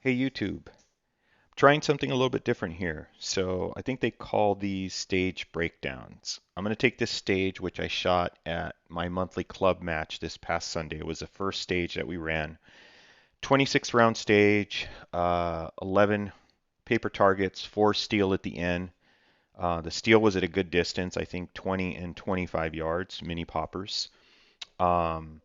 Hey YouTube, trying something a little bit different here. So I think they call these stage breakdowns. I'm going to take this stage, which I shot at my monthly club match this past Sunday. It was the first stage that we ran. 26 round stage, 11 paper targets, 4 steel at the end. The steel was at a good distance, I think 20 and 25 yards, mini poppers. Um,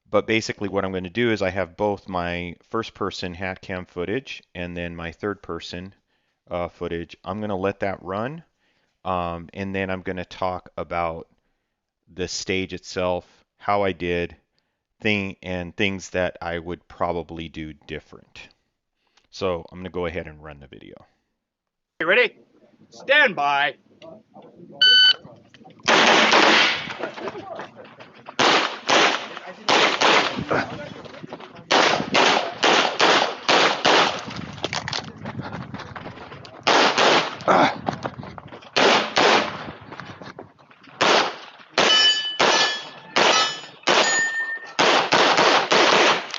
but basically what I'm going to do is I have both my first person hat cam footage and then my third person footage. I'm going to let that run, and then I'm going to talk about the stage itself, how I did, and things that I would probably do different. So I'm going to go ahead and run the video. You ready? Stand by.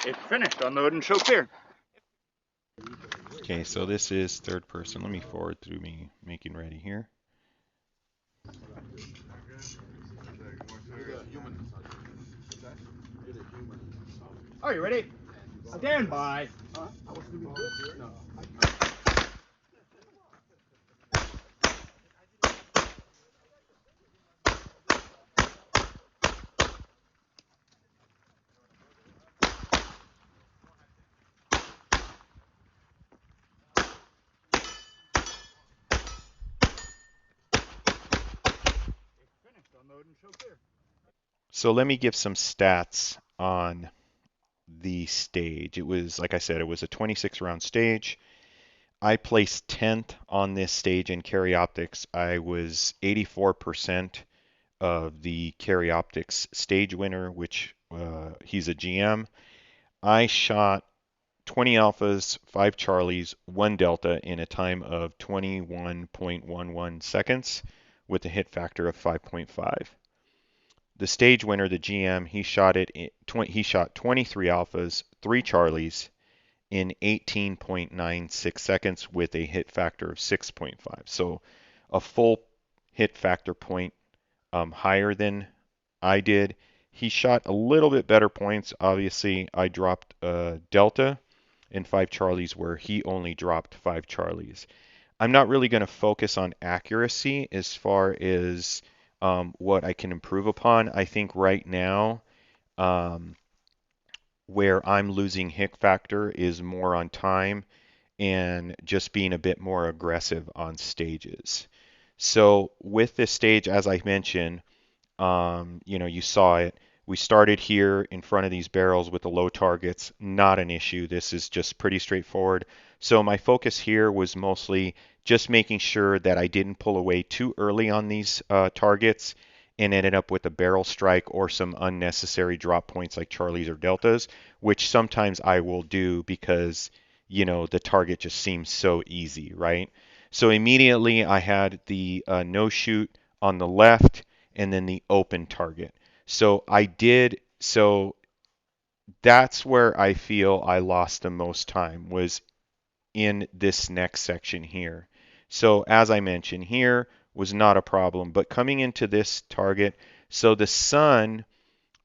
It's finished. Unload and show clear. Okay, so this is third person. Let me forward through me making ready here. Are you ready? Stand by. So let me give some stats on the stage. It was, like I said, it was a 26 round stage. I placed 10th on this stage in carry optics. I was 84% of the carry optics stage winner, which he's a GM. I shot 20 alphas, 5 charlies, 1 delta in a time of 21.11 seconds with a hit factor of 5.5. The stage winner, the GM, he shot 23 alphas, 3 charlies in 18.96 seconds with a hit factor of 6.5. So a full hit factor point higher than I did. He shot a little bit better points. Obviously, I dropped Delta and 5 Charlies where he only dropped 5 Charlies. I'm not really going to focus on accuracy as far as what I can improve upon. I think right now, um, where I'm losing hit factor is more on time and just being a bit more aggressive on stages. So with this stage, as I mentioned, you saw it. We started here in front of these barrels with the low targets, not an issue. This is just pretty straightforward. So my focus here was mostly just making sure that I didn't pull away too early on these targets and ended up with a barrel strike or some unnecessary drop points like Charlies or Deltas, which sometimes I will do because, the target just seems so easy, right? So immediately I had the no shoot on the left and then the open target. So that's where I feel I lost the most time was in this next section here. So as I mentioned, here was not a problem, but coming into this target, so the sun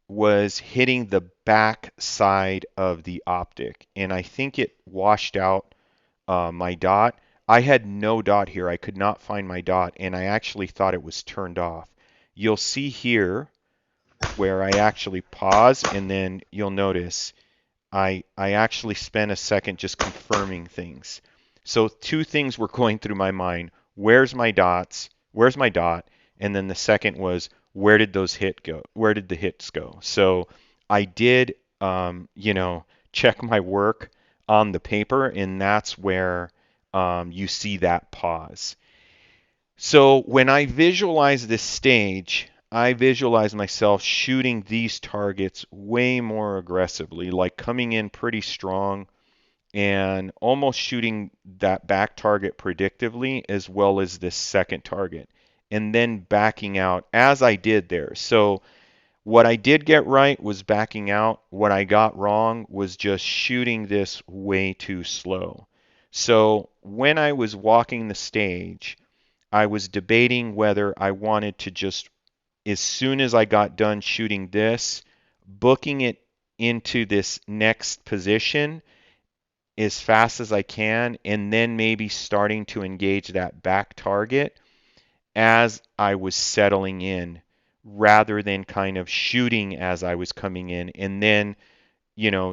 was hitting the back side of the optic, and I think it washed out my dot. I had no dot here. I could not find my dot, and I actually thought it was turned off. You'll see here where I actually pause, and then you'll notice I actually spent a second just confirming things. So two things were going through my mind. Where's my dots? Where's my dot? And then the second was, where did those hit go? Where did the hits go? So I did, check my work on the paper, and that's where you see that pause. So when I visualize this stage, I visualize myself shooting these targets way more aggressively, like coming in pretty strong and almost shooting that back target predictively as well as this second target, and then backing out as I did there. So What I did get right was backing out. What I got wrong was just shooting this way too slow. So when I was walking the stage, I was debating whether I wanted to just, as soon as I got done shooting this, booking it into this next position as fast as I can, and then maybe starting to engage that back target as I was settling in rather than kind of shooting as I was coming in and then,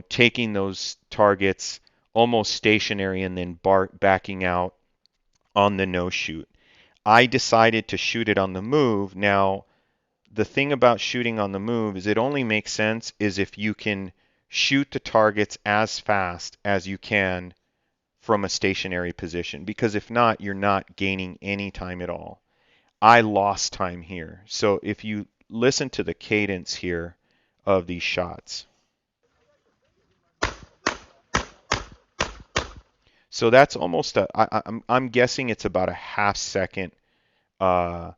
taking those targets almost stationary and then backing out on the no shoot. I decided to shoot it on the move. Now, the thing about shooting on the move is it only makes sense is if you can shoot the targets as fast as you can from a stationary position, because if not, you're not gaining any time at all. I lost time here. So if you listen to the cadence here of these shots. So that's almost I'm guessing it's about a half second uh,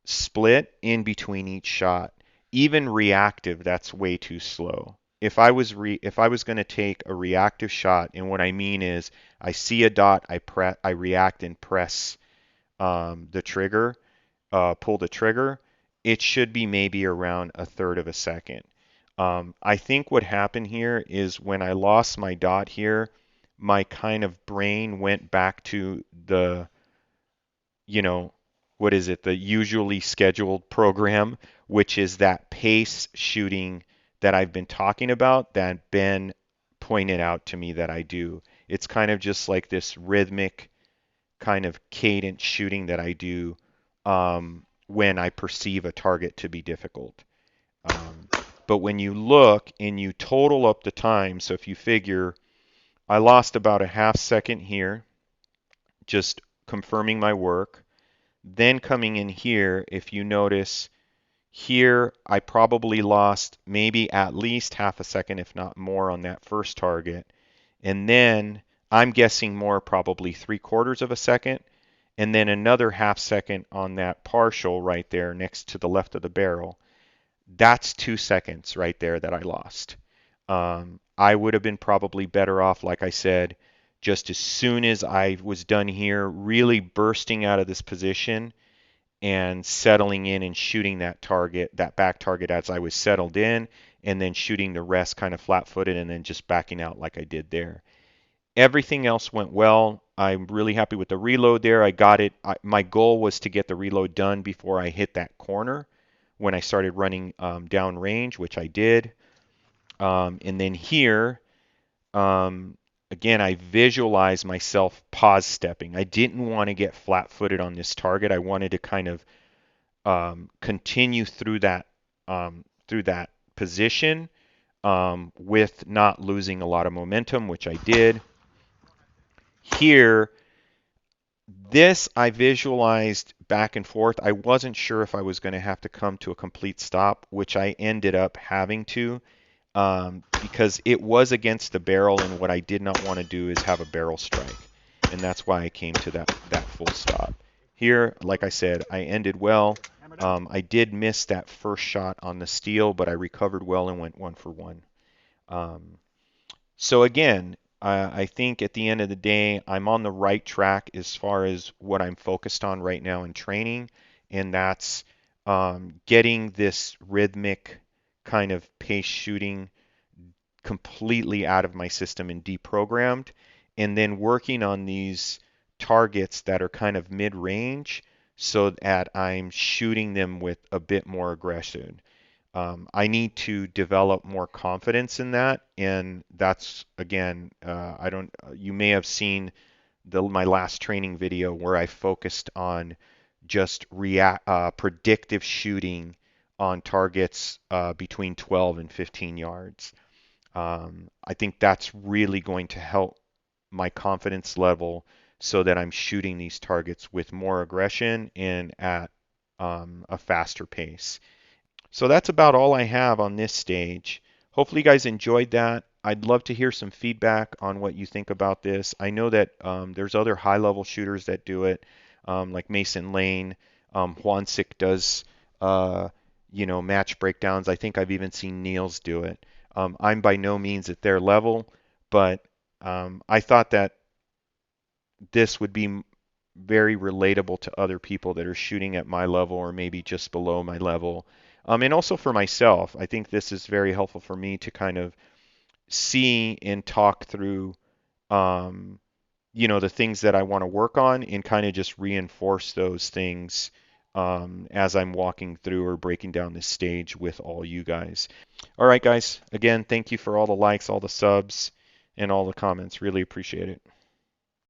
split in between each shot. Even reactive, that's way too slow. If I was going to take a reactive shot, and what I mean is I see a dot, I react and press the trigger, pull the trigger, it should be maybe around a third of a second. I think what happened here is when I lost my dot here, my kind of brain went back to the, you know, what is it, the usually scheduled program, which is that pace shooting that I've been talking about that Ben pointed out to me that I do. It's kind of just like this rhythmic kind of cadence shooting that I do when I perceive a target to be difficult. Um, but when you look and you total up the time, so if you figure I lost about a half second here, just confirming my work. Then coming in here, if you notice here, I probably lost maybe at least half a second, if not more, on that first target. And then I'm guessing more, probably 3/4 of a second. And then another half second on that partial right there next to the left of the barrel. That's 2 seconds right there that I lost. I would have been probably better off, like I said, just as soon as I was done here, really bursting out of this position and settling in and shooting that target, that back target as I was settled in, and then shooting the rest kind of flat footed and then just backing out like I did there. Everything else went well. I'm really happy with the reload there. I got it. My goal was to get the reload done before I hit that corner when I started running down range, which I did. And then here, um, again, I visualized myself pause stepping. I didn't want to get flat footed on this target. I wanted to kind of continue through that position with not losing a lot of momentum, which I did. Here, this I visualized back and forth. I wasn't sure if I was going to have to come to a complete stop, which I ended up having to because it was against the barrel, and what I did not want to do is have a barrel strike, and that's why I came to that full stop. Here, like I said, I ended well. I did miss that first shot on the steel, but I recovered well and went 1 for 1. Um, so again, I think at the end of the day, I'm on the right track as far as what I'm focused on right now in training, and that's getting this rhythmic kind of pace shooting completely out of my system and deprogrammed, and then working on these targets that are kind of mid-range so that I'm shooting them with a bit more aggression. I need to develop more confidence in that, and that's again, I don't. You may have seen my last training video where I focused on just predictive shooting on targets between 12 and 15 yards. I think that's really going to help my confidence level so that I'm shooting these targets with more aggression and at a faster pace. So that's about all I have on this stage. Hopefully you guys enjoyed that. I'd love to hear some feedback on what you think about this. I know that there's other high-level shooters that do it, like Mason Lane. Juan Sick does, match breakdowns. I think I've even seen Neil's do it. I'm by no means at their level, but I thought that this would be very relatable to other people that are shooting at my level or maybe just below my level. And also for myself, I think this is very helpful for me to kind of see and talk through, um, the things that I want to work on and kind of just reinforce those things as I'm walking through or breaking down this stage with all you guys. All right, guys. Again, thank you for all the likes, all the subs, and all the comments. Really appreciate it.